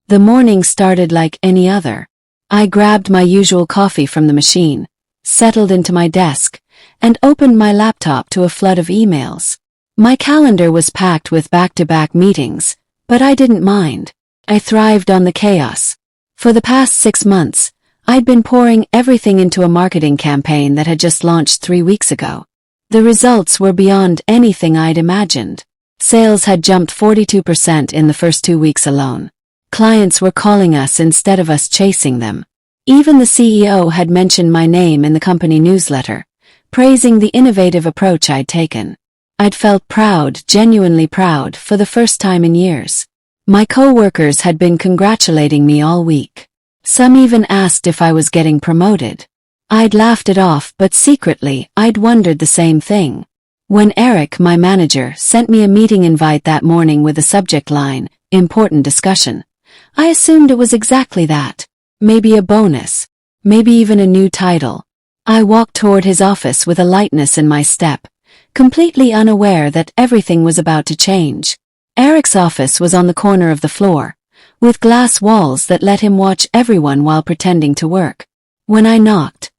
The morning started like any other. I grabbed my usual coffee from the machine, settled into my desk, and opened my laptop to a flood of emails. My calendar was packed with back-to-back meetings, but I didn't mind. I thrived on the chaos. For the past 6 months, I'd been pouring everything into a marketing campaign that had just launched 3 weeks ago. The results were beyond anything I'd imagined. Sales had jumped 42% in the first 2 weeks alone. Clients were calling us instead of us chasing them. Even the CEO had mentioned my name in the company newsletter, praising the innovative approach I'd taken. I'd felt proud, genuinely proud, for the first time in years. My coworkers had been congratulating me all week. Some even asked if I was getting promoted. I'd laughed it off, but secretly, I'd wondered the same thing. When Eric, my manager, sent me a meeting invite that morning with the subject line, "Important Discussion," I assumed it was exactly that. Maybe a bonus. Maybe even a new title. I walked toward his office with a lightness in my step, completely unaware that everything was about to change. Eric's office was on the corner of the floor, with glass walls that let him watch everyone while pretending to work. When I knocked,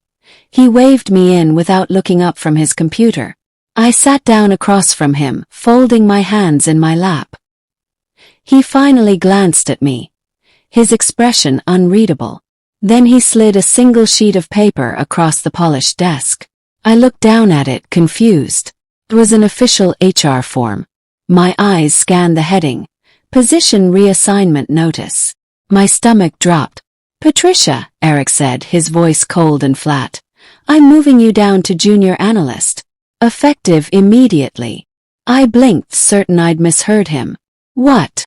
he waved me in without looking up from his computer. I sat down across from him, folding my hands in my lap. He finally glanced at me, his expression unreadable. Then he slid a single sheet of paper across the polished desk. I looked down at it, confused. It was an official HR form. My eyes scanned the heading, "Position Reassignment Notice." My stomach dropped. "Patricia," Eric said, his voice cold and flat, "I'm moving you down to junior analyst. Effective immediately." I blinked, certain I'd misheard him. "What?"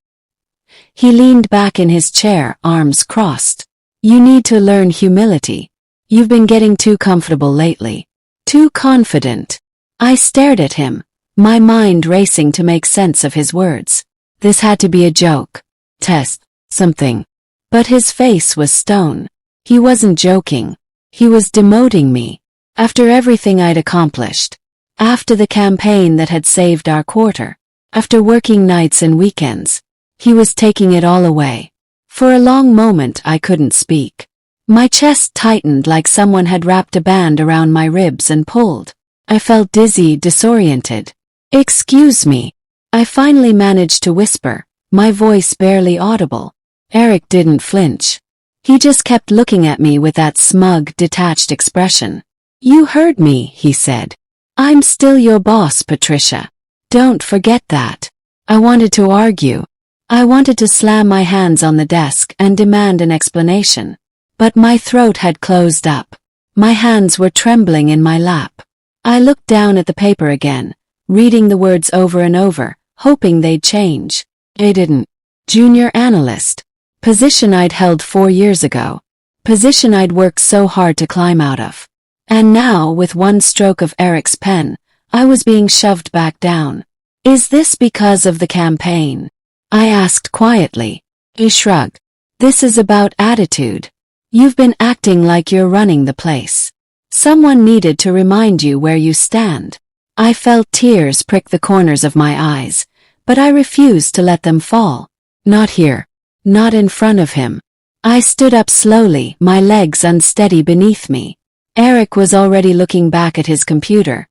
He leaned back in his chair, arms crossed. "You need to learn humility. You've been getting too comfortable lately. Too confident." I stared at him, my mind racing to make sense of his words. This had to be a joke. Test. Something. But his face was stone. He wasn't joking. He was demoting me. After everything I'd accomplished. After the campaign that had saved our quarter. After working nights and weekends. He was taking it all away. For a long moment I couldn't speak. My chest tightened like someone had wrapped a band around my ribs and pulled. I felt dizzy, disoriented. "Excuse me." I finally managed to whisper, my voice barely audible. Eric didn't flinch. He just kept looking at me with that smug, detached expression. "You heard me," he said. "I'm still your boss, Patricia. Don't forget that." I wanted to argue. I wanted to slam my hands on the desk and demand an explanation. But my throat had closed up. My hands were trembling in my lap. I looked down at the paper again, reading the words over and over, hoping they'd change. They didn't. Junior analyst. Position I'd held 4 years ago. Position I'd worked so hard to climb out of. And now, with one stroke of Eric's pen, I was being shoved back down. "Is this because of the campaign?" I asked quietly. He shrugged. "This is about attitude. You've been acting like you're running the place. Someone needed to remind you where you stand." I felt tears prick the corners of my eyes, but I refused to let them fall. Not here. Not in front of him. I stood up slowly, my legs unsteady beneath me. Eric was already looking back at his computer,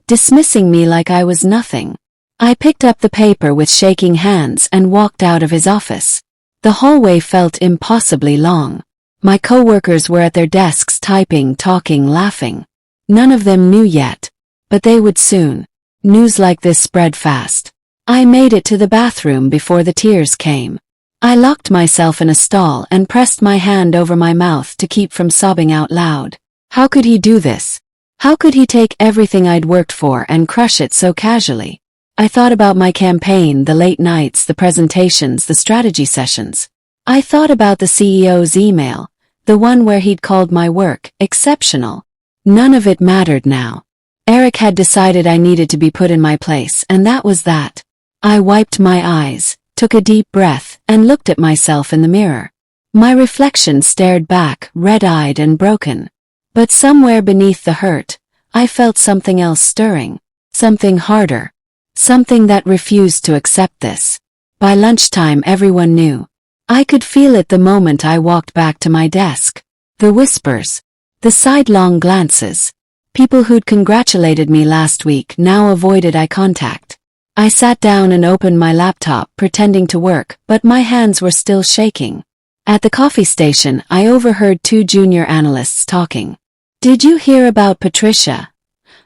dismissing me like I was nothing. I picked up the paper with shaking hands and walked out of his office. The hallway felt impossibly long. My coworkers were at their desks typing, talking, laughing. None of them knew yet, but they would soon. News like this spread fast. I made it to the bathroom before the tears came. I locked myself in a stall and pressed my hand over my mouth to keep from sobbing out loud. How could he do this? How could he take everything I'd worked for and crush it so casually? I thought about my campaign, the late nights, the presentations, the strategy sessions. I thought about the CEO's email, the one where he'd called my work exceptional. None of it mattered now. Eric had decided I needed to be put in my place, and that was that. I wiped my eyes, took a deep breath, and looked at myself in the mirror. My reflection stared back, red-eyed and broken. But somewhere beneath the hurt, I felt something else stirring. Something harder. Something that refused to accept this. By lunchtime everyone knew. I could feel it the moment I walked back to my desk. The whispers. The sidelong glances. People who'd congratulated me last week now avoided eye contact. I sat down and opened my laptop, pretending to work, but my hands were still shaking. At the coffee station, I overheard two junior analysts talking. "Did you hear about Patricia?"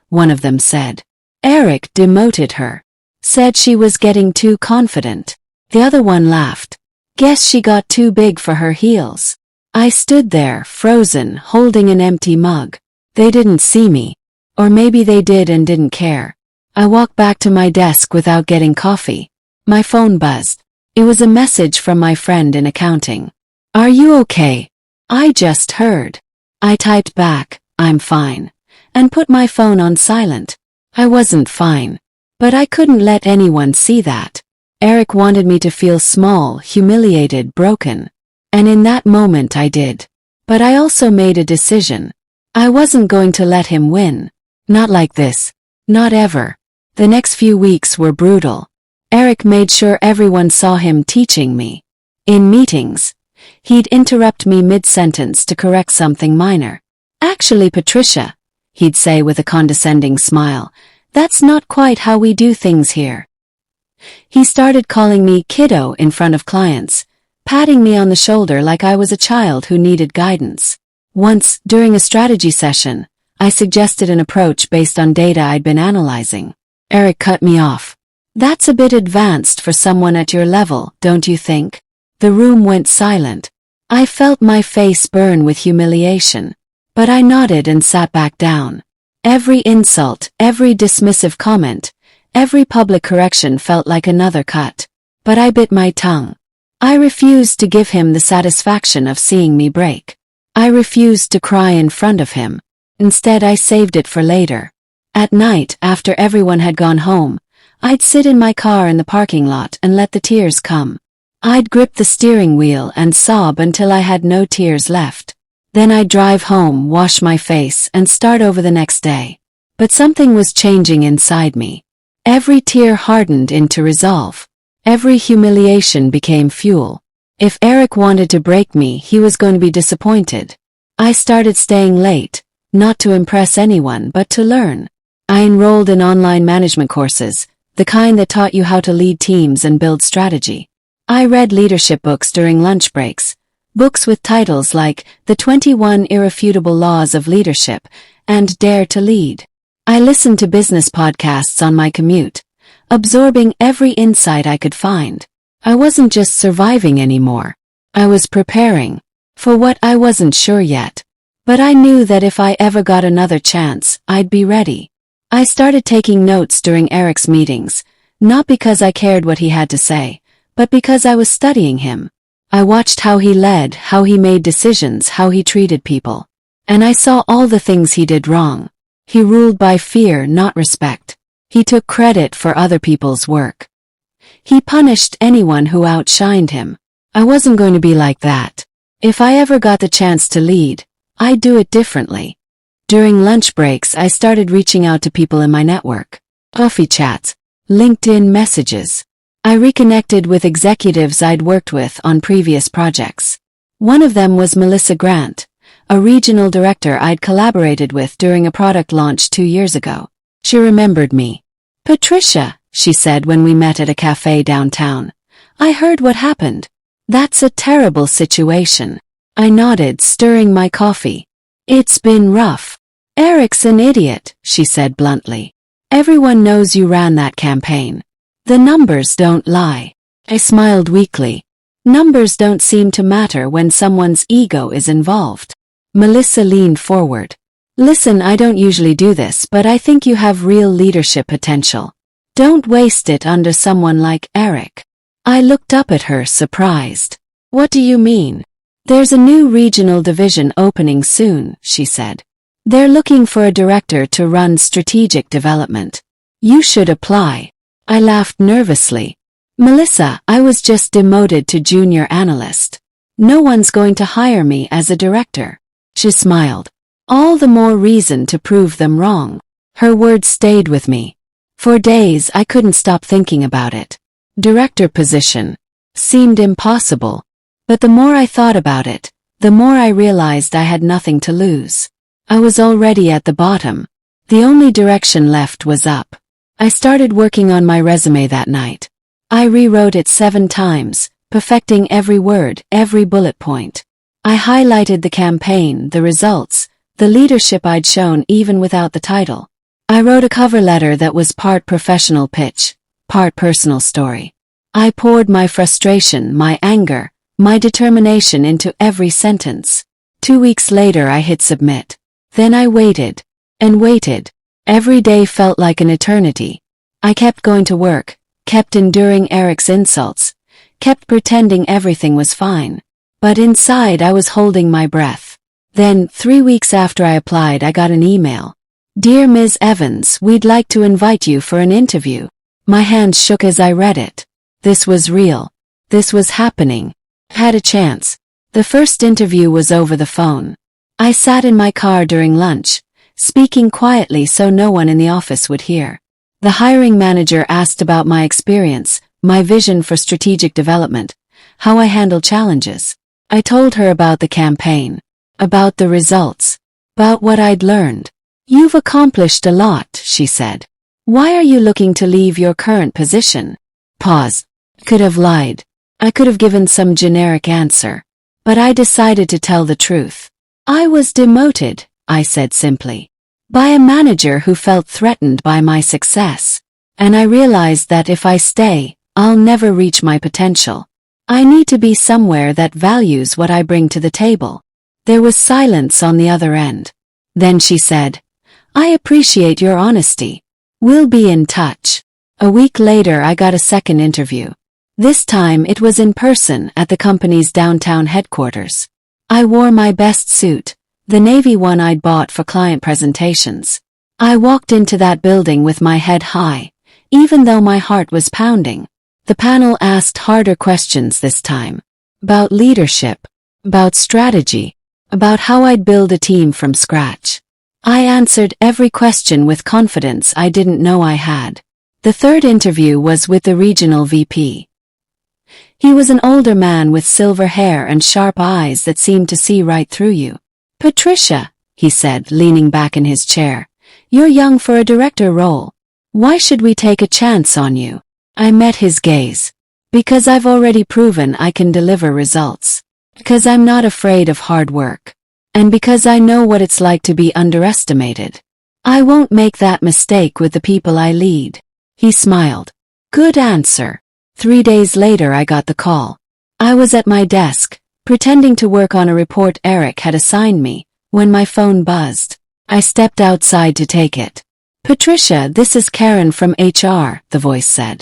one of them said. "Eric demoted her. Said she was getting too confident." The other one laughed. "Guess she got too big for her heels." I stood there, frozen, holding an empty mug. They didn't see me. Or maybe they did and didn't care. I walked back to my desk without getting coffee. My phone buzzed. It was a message from my friend in accounting. "Are you okay? I just heard." I typed back, "I'm fine," and put my phone on silent. I wasn't fine. But I couldn't let anyone see that. Eric wanted me to feel small, humiliated, broken. And in that moment I did. But I also made a decision. I wasn't going to let him win. Not like this. Not ever. The next few weeks were brutal. Eric made sure everyone saw him teaching me. In meetings, he'd interrupt me mid-sentence to correct something minor. "Actually, Patricia," he'd say with a condescending smile, "that's not quite how we do things here." He started calling me kiddo in front of clients, patting me on the shoulder like I was a child who needed guidance. Once, during a strategy session, I suggested an approach based on data I'd been analyzing. Eric cut me off. "That's a bit advanced for someone at your level, don't you think?" The room went silent. I felt my face burn with humiliation. But I nodded and sat back down. Every insult, every dismissive comment, every public correction felt like another cut. But I bit my tongue. I refused to give him the satisfaction of seeing me break. I refused to cry in front of him. Instead, I saved it for later. At night, after everyone had gone home, I'd sit in my car in the parking lot and let the tears come. I'd grip the steering wheel and sob until I had no tears left. Then I'd drive home, wash my face, and start over the next day. But something was changing inside me. Every tear hardened into resolve. Every humiliation became fuel. If Eric wanted to break me, he was going to be disappointed. I started staying late, not to impress anyone but to learn. I enrolled in online management courses, the kind that taught you how to lead teams and build strategy. I read leadership books during lunch breaks, books with titles like The 21 Irrefutable Laws of Leadership and Dare to Lead. I listened to business podcasts on my commute, absorbing every insight I could find. I wasn't just surviving anymore. I was preparing for what I wasn't sure yet. But I knew that if I ever got another chance, I'd be ready. I started taking notes during Eric's meetings, not because I cared what he had to say, but because I was studying him. I watched how he led, how he made decisions, how he treated people. And I saw all the things he did wrong. He ruled by fear, not respect. He took credit for other people's work. He punished anyone who outshined him. I wasn't going to be like that. If I ever got the chance to lead, I'd do it differently. During lunch breaks, I started reaching out to people in my network. Coffee chats, LinkedIn messages. I reconnected with executives I'd worked with on previous projects. One of them was Melissa Grant, a regional director I'd collaborated with during a product launch 2 years ago. She remembered me. "Patricia," she said when we met at a cafe downtown, "I heard what happened. That's a terrible situation." I nodded, stirring my coffee. "It's been rough." "Eric's an idiot," she said bluntly. "Everyone knows you ran that campaign. The numbers don't lie." I smiled weakly. Numbers don't seem to matter when someone's ego is involved. Melissa leaned forward. "Listen, I don't usually do this, but I think you have real leadership potential. Don't waste it under someone like Eric." I looked up at her, surprised. "What do you mean?" "There's a new regional division opening soon," she said. "They're looking for a director to run strategic development. You should apply." I laughed nervously. "Melissa, I was just demoted to junior analyst. No one's going to hire me as a director." She smiled. "All the more reason to prove them wrong." Her words stayed with me. For days I couldn't stop thinking about it. Director position seemed impossible. But the more I thought about it, the more I realized I had nothing to lose. I was already at the bottom. The only direction left was up. I started working on my resume that night. I rewrote it 7 times, perfecting every word, every bullet point. I highlighted the campaign, the results, the leadership I'd shown even without the title. I wrote a cover letter that was part professional pitch, part personal story. I poured my frustration, my anger, my determination into every sentence. 2 weeks later I hit submit. Then I waited, and waited. Every day felt like an eternity. I kept going to work, kept enduring Eric's insults, kept pretending everything was fine. But inside I was holding my breath. Then, 3 weeks after I applied, I got an email. "Dear Ms. Evans, we'd like to invite you for an interview." My hands shook as I read it. This was real. This was happening. I had a chance. The first interview was over the phone. I sat in my car during lunch, speaking quietly so no one in the office would hear. The hiring manager asked about my experience, my vision for strategic development, how I handle challenges. I told her about the campaign, about the results, about what I'd learned. "You've accomplished a lot," she said. "Why are you looking to leave your current position?" Pause. Could have lied. I could have given some generic answer. But I decided to tell the truth. "I was demoted," I said simply, "by a manager who felt threatened by my success. And I realized that if I stay, I'll never reach my potential. I need to be somewhere that values what I bring to the table." There was silence on the other end. Then she said, "I appreciate your honesty. We'll be in touch." A week later I got a second interview. This time it was in person at the company's downtown headquarters. I wore my best suit, the navy one I'd bought for client presentations. I walked into that building with my head high, even though my heart was pounding. The panel asked harder questions this time. About leadership, about strategy, about how I'd build a team from scratch. I answered every question with confidence I didn't know I had. The third interview was with the regional VP. He was an older man with silver hair and sharp eyes that seemed to see right through you. "Patricia," he said, leaning back in his chair, "you're young for a director role. Why should we take a chance on you?" I met his gaze. "Because I've already proven I can deliver results. Because I'm not afraid of hard work. And because I know what it's like to be underestimated. I won't make that mistake with the people I lead." He smiled. "Good answer." 3 days later I got the call. I was at my desk, pretending to work on a report Eric had assigned me, when my phone buzzed. I stepped outside to take it. "Patricia, this is Karen from HR," the voice said.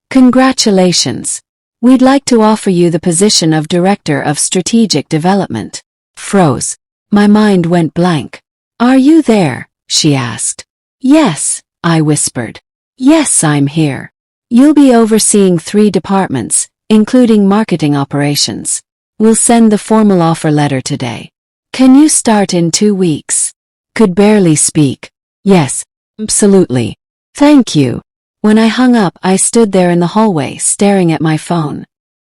"Congratulations. We'd like to offer you the position of Director of Strategic Development." Froze. My mind went blank. "Are you there?" she asked. "Yes," I whispered. "Yes, I'm here. You'll be overseeing 3 departments, including marketing operations. We'll send the formal offer letter today. Can you start in 2 weeks?" Could barely speak. "Yes, absolutely. Thank you." When I hung up, I stood there in the hallway staring at my phone.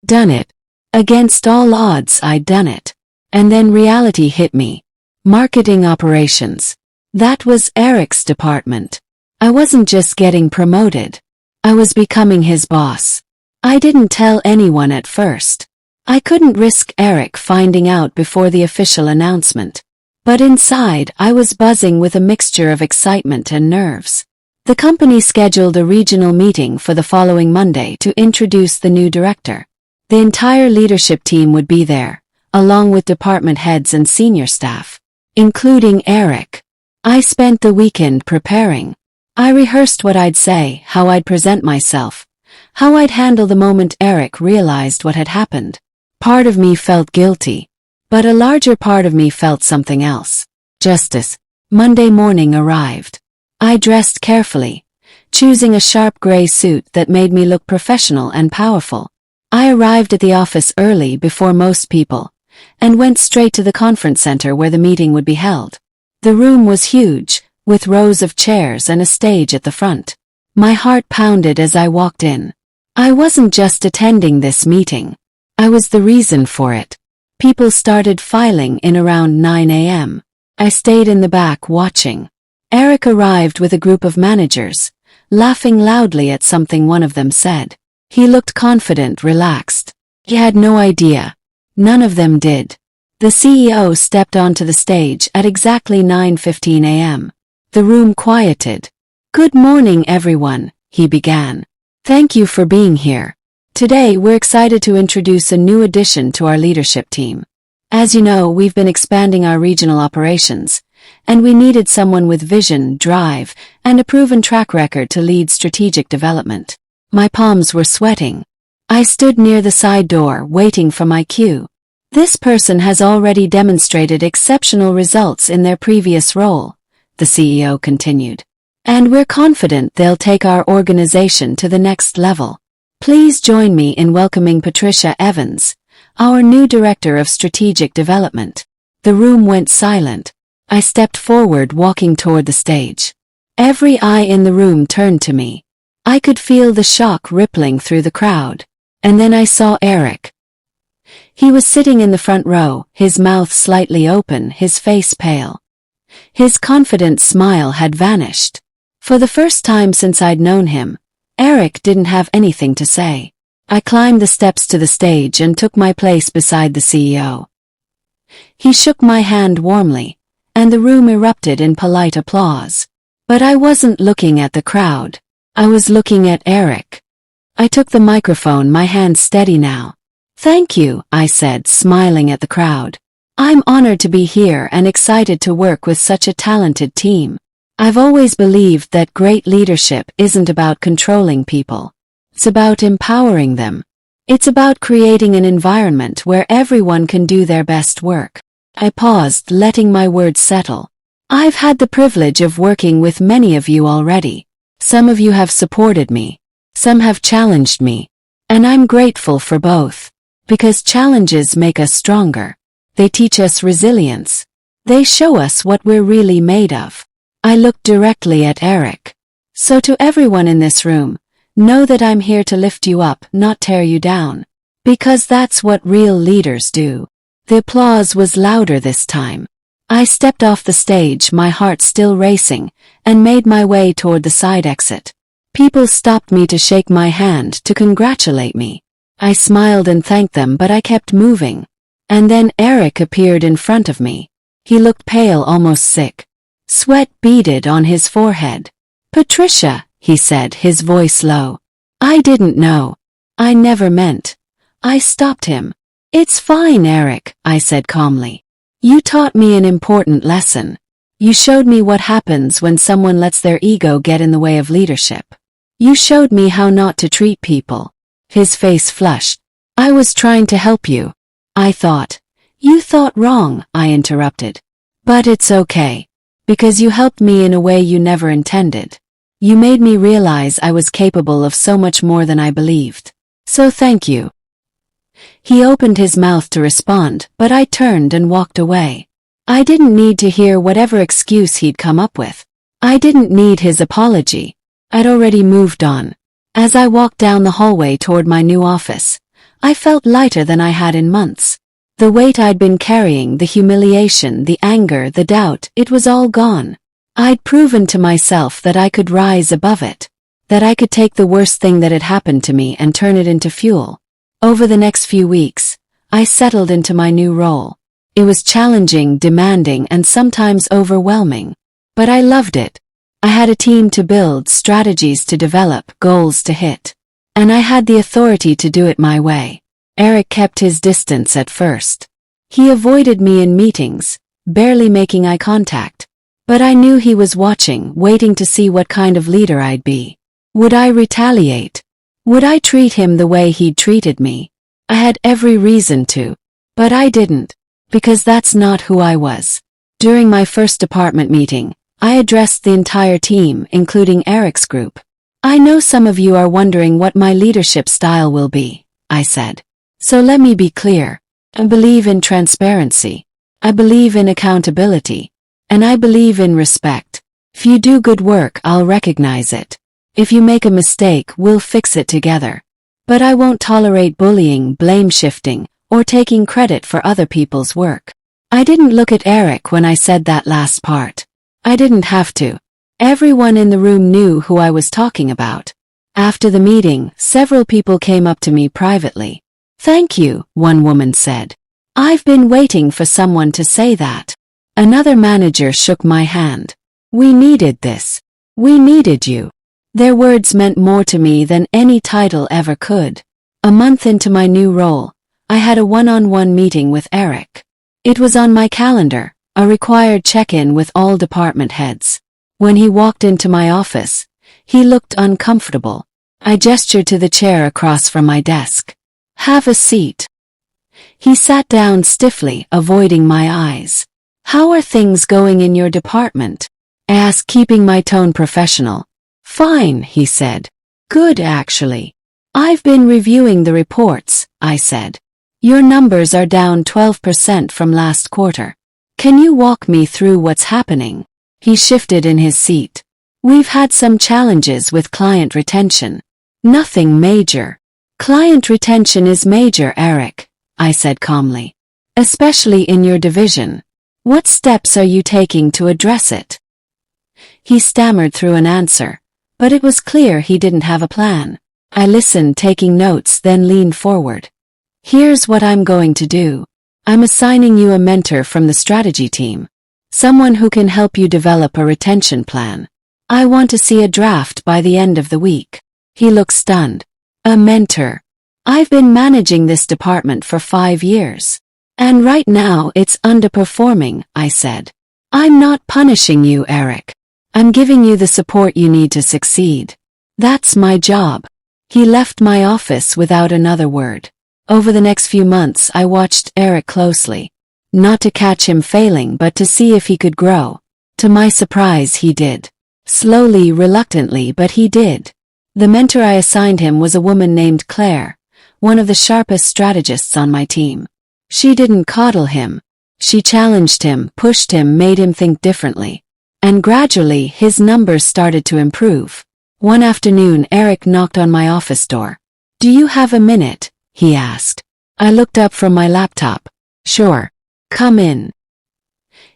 Done it. Against all odds, I'd done it. And then reality hit me. Marketing operations. That was Eric's department. I wasn't just getting promoted. I was becoming his boss. I didn't tell anyone at first. I couldn't risk Eric finding out before the official announcement. But inside, I was buzzing with a mixture of excitement and nerves. The company scheduled a regional meeting for the following Monday to introduce the new director. The entire leadership team would be there, along with department heads and senior staff, including Eric. I spent the weekend preparing. I rehearsed what I'd say, how I'd present myself, how I'd handle the moment Eric realized what had happened. Part of me felt guilty, but a larger part of me felt something else. Justice. Monday morning arrived. I dressed carefully, choosing a sharp gray suit that made me look professional and powerful. I arrived at the office early before most people, and went straight to the conference center where the meeting would be held. The room was huge, with rows of chairs and a stage at the front. My heart pounded as I walked in. I wasn't just attending this meeting. I was the reason for it. People started filing in around 9 a.m. I stayed in the back watching. Eric arrived with a group of managers, laughing loudly at something one of them said. He looked confident, relaxed. He had no idea. None of them did. The CEO stepped onto the stage at exactly 9:15 a.m. The room quieted. "Good morning, everyone," he began. "Thank you for being here. Today we're excited to introduce a new addition to our leadership team. As you know, we've been expanding our regional operations, and we needed someone with vision, drive, and a proven track record to lead strategic development." My palms were sweating. I stood near the side door, waiting for my cue. "This person has already demonstrated exceptional results in their previous role," the CEO continued. "And we're confident they'll take our organization to the next level. Please join me in welcoming Patricia Evans, our new Director of Strategic Development." The room went silent. I stepped forward, walking toward the stage. Every eye in the room turned to me. I could feel the shock rippling through the crowd. And then I saw Eric. He was sitting in the front row, his mouth slightly open, his face pale. His confident smile had vanished. For the first time since I'd known him, Eric didn't have anything to say. I climbed the steps to the stage and took my place beside the CEO. He shook my hand warmly, and the room erupted in polite applause. But I wasn't looking at the crowd. I was looking at Eric. I took the microphone, my hand steady now. "Thank you," I said, smiling at the crowd. "I'm honored to be here and excited to work with such a talented team. I've always believed that great leadership isn't about controlling people. It's about empowering them. It's about creating an environment where everyone can do their best work." I paused, letting my words settle. "I've had the privilege of working with many of you already. Some of you have supported me. Some have challenged me. And I'm grateful for both. Because challenges make us stronger. They teach us resilience. They show us what we're really made of." I looked directly at Eric. "So to everyone in this room, know that I'm here to lift you up, not tear you down. Because that's what real leaders do." The applause was louder this time. I stepped off the stage, my heart still racing, and made my way toward the side exit. People stopped me to shake my hand, to congratulate me. I smiled and thanked them, but I kept moving. And then Eric appeared in front of me. He looked pale, almost sick. Sweat beaded on his forehead. "Patricia," he said, his voice low. "I didn't know. I never meant." I stopped him. "It's fine, Eric," I said calmly. "You taught me an important lesson. You showed me what happens when someone lets their ego get in the way of leadership. You showed me how not to treat people." His face flushed. "I was trying to help you." I thought. "You thought wrong," I interrupted. "But it's okay. Because you helped me in a way you never intended. You made me realize I was capable of so much more than I believed. So thank you." He opened his mouth to respond, but I turned and walked away. I didn't need to hear whatever excuse he'd come up with. I didn't need his apology. I'd already moved on. As I walked down the hallway toward my new office, I felt lighter than I had in months. The weight I'd been carrying, the humiliation, the anger, the doubt, it was all gone. I'd proven to myself that I could rise above it. That I could take the worst thing that had happened to me and turn it into fuel. Over the next few weeks, I settled into my new role. It was challenging, demanding, and sometimes overwhelming. But I loved it. I had a team to build, strategies to develop, goals to hit. And I had the authority to do it my way. Eric kept his distance at first. He avoided me in meetings, barely making eye contact. But I knew he was watching, waiting to see what kind of leader I'd be. Would I retaliate? Would I treat him the way he'd treated me? I had every reason to. But I didn't. Because that's not who I was. During my first department meeting, I addressed the entire team, including Eric's group. "I know some of you are wondering what my leadership style will be," I said. "So let me be clear. I believe in transparency. I believe in accountability. And I believe in respect. If you do good work, I'll recognize it. If you make a mistake, we'll fix it together. But I won't tolerate bullying, blame shifting, or taking credit for other people's work. I didn't look at Eric when I said that last part. I didn't have to. Everyone in the room knew who I was talking about. After the meeting, several people came up to me privately. "Thank you," one woman said. "I've been waiting for someone to say that." Another manager shook my hand. "We needed this. We needed you." Their words meant more to me than any title ever could. A month into my new role, I had a one-on-one meeting with Eric. It was on my calendar, a required check-in with all department heads. When he walked into my office, he looked uncomfortable. I gestured to the chair across from my desk. "Have a seat." He sat down stiffly, avoiding my eyes. "How are things going in your department?" I asked, keeping my tone professional. "Fine," he said. "Good, actually. I've been reviewing the reports," I said. "Your numbers are down 12% from last quarter. Can you walk me through what's happening?" He shifted in his seat. "We've had some challenges with client retention. Nothing major." "Client retention is major, Eric," I said calmly. "Especially in your division. What steps are you taking to address it?" He stammered through an answer, but it was clear he didn't have a plan. I listened, taking notes, then leaned forward. "Here's what I'm going to do. I'm assigning you a mentor from the strategy team. Someone who can help you develop a retention plan. I want to see a draft by the end of the week." He looked stunned. "A mentor? I've been managing this department for 5 years. And right now it's underperforming," I said. "I'm not punishing you, Eric. I'm giving you the support you need to succeed. That's my job." He left my office without another word. Over the next few months I watched Eric closely. Not to catch him failing, but to see if he could grow. To my surprise, he did. Slowly, reluctantly, but he did. The mentor I assigned him was a woman named Claire, one of the sharpest strategists on my team. She didn't coddle him. She challenged him, pushed him, made him think differently. And gradually, his numbers started to improve. One afternoon, Eric knocked on my office door. "Do you have a minute?" he asked. I looked up from my laptop. "Sure. Come in."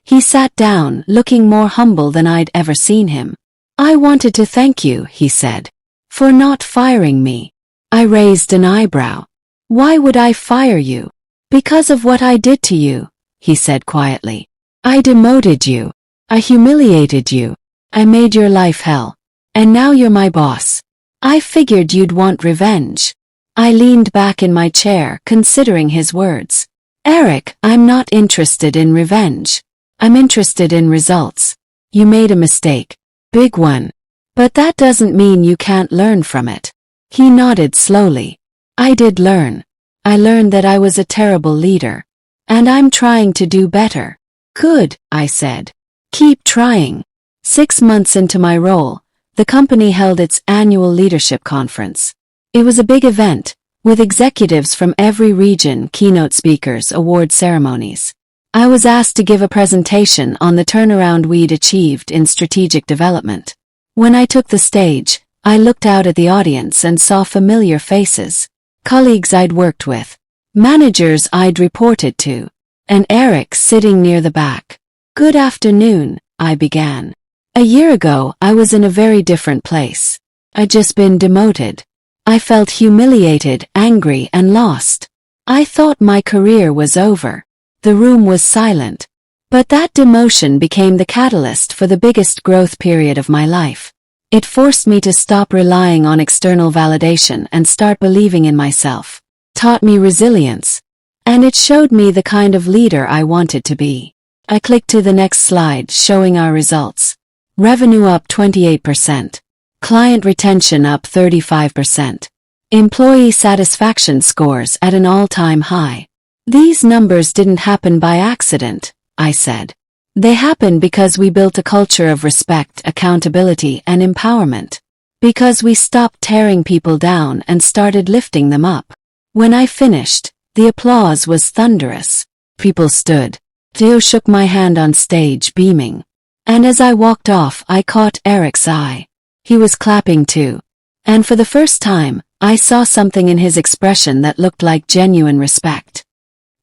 He sat down, looking more humble than I'd ever seen him. "I wanted to thank you," he said, "for not firing me." I raised an eyebrow. "Why would I fire you?" "Because of what I did to you," he said quietly. "I demoted you. I humiliated you. I made your life hell. And now you're my boss. I figured you'd want revenge." I leaned back in my chair, considering his words. "Eric, I'm not interested in revenge. I'm interested in results. You made a mistake. Big one. But that doesn't mean you can't learn from it." He nodded slowly. "I did learn. I learned that I was a terrible leader. And I'm trying to do better." "Good," I said. "Keep trying." 6 months into my role, the company held its annual leadership conference. It was a big event, with executives from every region, keynote speakers, award ceremonies. I was asked to give a presentation on the turnaround we'd achieved in strategic development. When I took the stage, I looked out at the audience and saw familiar faces. Colleagues I'd worked with, managers I'd reported to, and Eric sitting near the back. "Good afternoon," I began. "A year ago, I was in a very different place. I'd just been demoted. I felt humiliated, angry, and lost. I thought my career was over." The room was silent. But that demotion became the catalyst for the biggest growth period of my life. It forced me to stop relying on external validation and start believing in myself. Taught me resilience. And it showed me the kind of leader I wanted to be. I clicked to the next slide, showing our results. Revenue up 28%. Client retention up 35%. Employee satisfaction scores at an all-time high. "These numbers didn't happen by accident," I said. "They happened because we built a culture of respect, accountability, and empowerment. Because we stopped tearing people down and started lifting them up." When I finished, the applause was thunderous. People stood. Theo shook my hand on stage, beaming. And as I walked off, I caught Eric's eye. He was clapping too. And for the first time, I saw something in his expression that looked like genuine respect.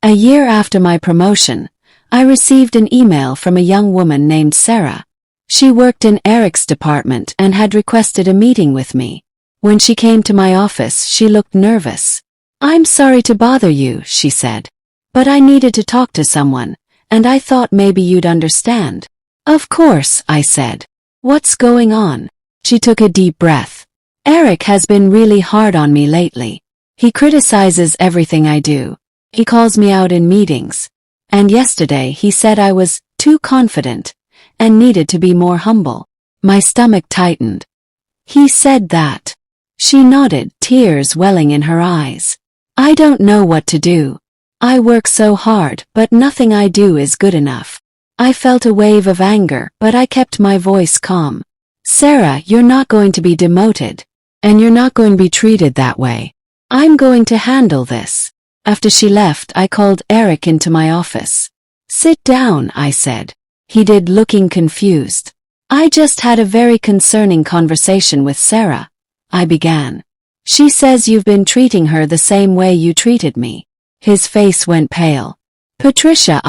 A year after my promotion, I received an email from a young woman named Sarah. She worked in Eric's department and had requested a meeting with me. When she came to my office, she looked nervous. "I'm sorry to bother you," she said. "But I needed to talk to someone, and I thought maybe you'd understand." "Of course," I said. "What's going on?" She took a deep breath. "Eric has been really hard on me lately. He criticizes everything I do. He calls me out in meetings. And yesterday he said I was too confident and needed to be more humble." My stomach tightened. "He said that?" She nodded, tears welling in her eyes. "I don't know what to do. I work so hard, but nothing I do is good enough." I felt a wave of anger, but I kept my voice calm. "Sarah, you're not going to be demoted. And you're not going to be treated that way. I'm going to handle this." After she left, I called Eric into my office. "Sit down," I said. He did, looking confused. "I just had a very concerning conversation with Sarah," I began. "She says you've been treating her the same way you treated me." His face went pale. "Patricia,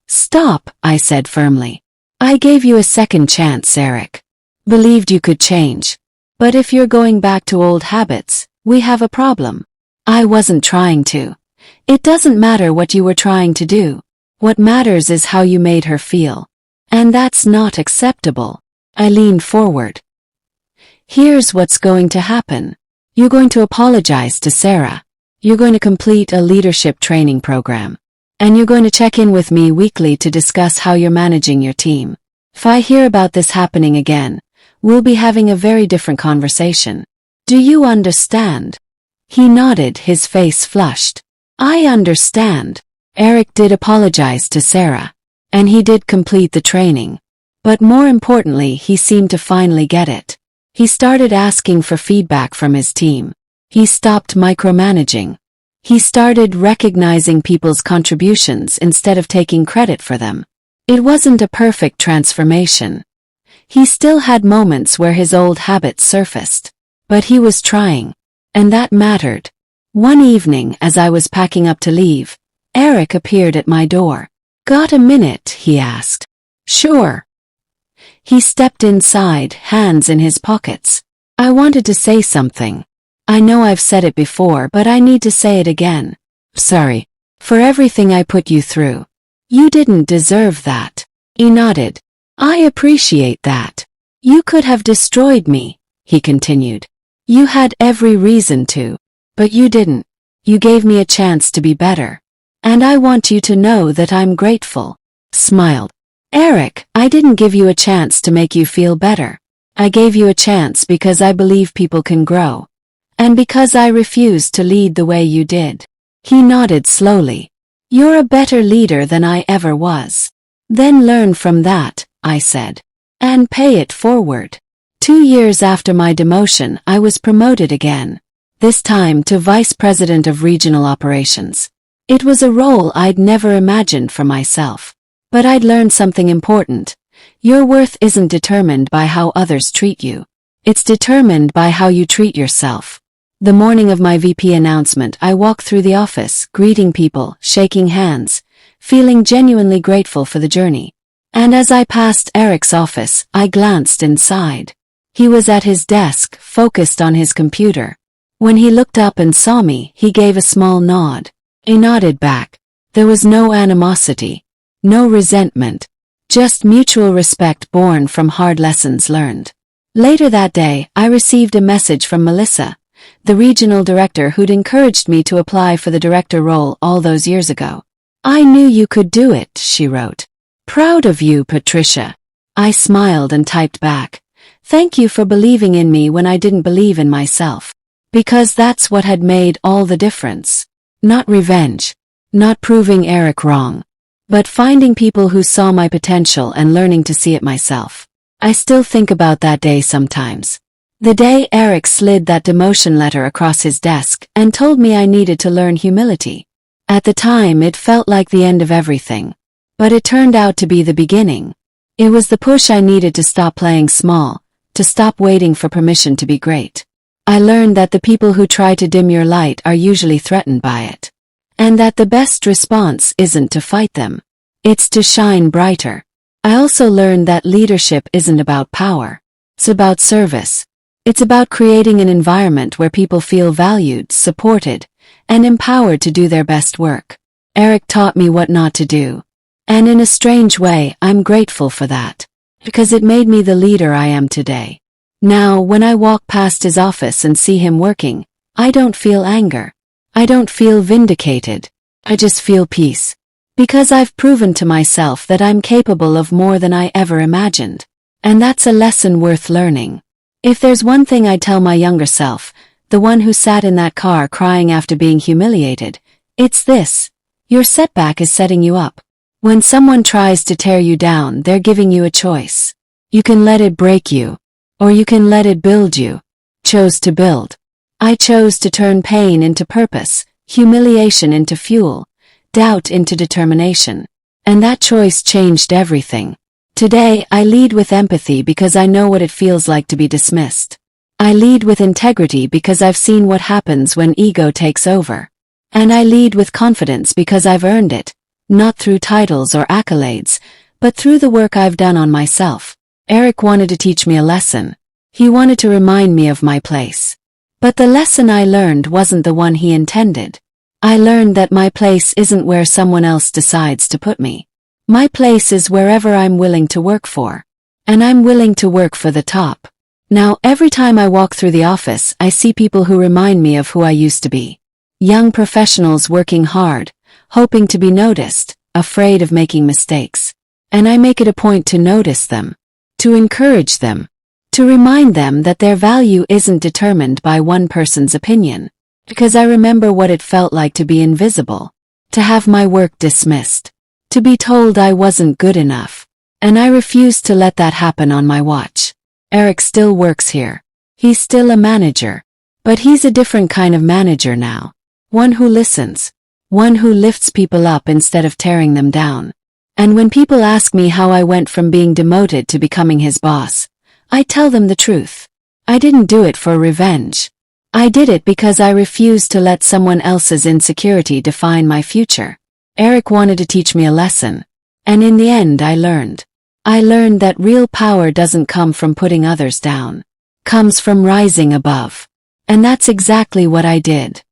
Stop," I said firmly. "I gave you a second chance, Eric. Believed you could change. But if you're going back to old habits, we have a problem." "I wasn't trying to. It doesn't matter what you were trying to do. What matters is how you made her feel. And that's not acceptable." I leaned forward. "Here's what's going to happen. You're going to apologize to Sarah. You're going to complete a leadership training program. And you're going to check in with me weekly to discuss how you're managing your team. If I hear about this happening again, we'll be having a very different conversation. Do you understand?" He nodded, his face flushed. "I understand." Eric did apologize to Sarah. And he did complete the training. But more importantly, he seemed to finally get it. He started asking for feedback from his team. He stopped micromanaging. He started recognizing people's contributions instead of taking credit for them. It wasn't a perfect transformation. He still had moments where his old habits surfaced. But he was trying. And that mattered. One evening, as I was packing up to leave, Eric appeared at my door. "Got a minute?" he asked. "Sure." He stepped inside, hands in his pockets. "I wanted to say something. I know I've said it before, but I need to say it again. Sorry. For everything I put you through. You didn't deserve that." He nodded. "I appreciate that. You could have destroyed me," he continued. "You had every reason to. But you didn't. You gave me a chance to be better. And I want you to know that I'm grateful." Smiled. "Eric, I didn't give you a chance to make you feel better. I gave you a chance because I believe people can grow. And because I refused to lead the way you did." He nodded slowly. "You're a better leader than I ever was. Then learn from that," I said. "And pay it forward." 2 years after my demotion, I was promoted again. This time to Vice President of Regional Operations. It was a role I'd never imagined for myself. But I'd learned something important. Your worth isn't determined by how others treat you. It's determined by how you treat yourself. The morning of my VP announcement, I walked through the office, greeting people, shaking hands, feeling genuinely grateful for the journey. And as I passed Eric's office, I glanced inside. He was at his desk, focused on his computer. When he looked up and saw me, he gave a small nod. I nodded back. There was no animosity, no resentment, just mutual respect born from hard lessons learned. Later that day, I received a message from Melissa, the regional director who'd encouraged me to apply for the director role all those years ago. "I knew you could do it," she wrote. "Proud of you, Patricia." I smiled and typed back, "Thank you for believing in me when I didn't believe in myself." Because that's what had made all the difference. Not revenge. Not proving Eric wrong. But finding people who saw my potential and learning to see it myself. I still think about that day sometimes. The day Eric slid that demotion letter across his desk and told me I needed to learn humility. At the time, it felt like the end of everything. But it turned out to be the beginning. It was the push I needed to stop playing small, to stop waiting for permission to be great. I learned that the people who try to dim your light are usually threatened by it. and that the best response isn't to fight them. It's to shine brighter. I also learned that leadership isn't about power. It's about service. It's about creating an environment where people feel valued, supported, and empowered to do their best work. Eric taught me what not to do. And in a strange way, I'm grateful for that. Because it made me the leader I am today. Now, when I walk past his office and see him working, I don't feel anger. I don't feel vindicated. I just feel peace. Because I've proven to myself that I'm capable of more than I ever imagined. And that's a lesson worth learning. If there's one thing I'd tell my younger self, the one who sat in that car crying after being humiliated, it's this: your setback is setting you up. When someone tries to tear you down, they're giving you a choice. You can let it break you, or you can let it build you. Chose to build. I chose to turn pain into purpose, humiliation into fuel, doubt into determination. And that choice changed everything. Today, I lead with empathy because I know what it feels like to be dismissed. I lead with integrity because I've seen what happens when ego takes over. And I lead with confidence because I've earned it, not through titles or accolades, but through the work I've done on myself. Eric wanted to teach me a lesson. He wanted to remind me of my place. But the lesson I learned wasn't the one he intended. I learned that my place isn't where someone else decides to put me. My place is wherever I'm willing to work for. And I'm willing to work for the top. Now, every time I walk through the office, I see people who remind me of who I used to be. Young professionals working hard, hoping to be noticed, afraid of making mistakes. And I make it a point to notice them, to encourage them, to remind them that their value isn't determined by one person's opinion. Because I remember what it felt like to be invisible, to have my work dismissed, to be told I wasn't good enough. And I refused to let that happen on my watch. Eric still works here. He's still a manager. But he's a different kind of manager now. One who listens. One who lifts people up instead of tearing them down. And when people ask me how I went from being demoted to becoming his boss, I tell them the truth. I didn't do it for revenge. I did it because I refused to let someone else's insecurity define my future. Eric wanted to teach me a lesson. And in the end, I learned. I learned that real power doesn't come from putting others down. Comes from rising above. And that's exactly what I did.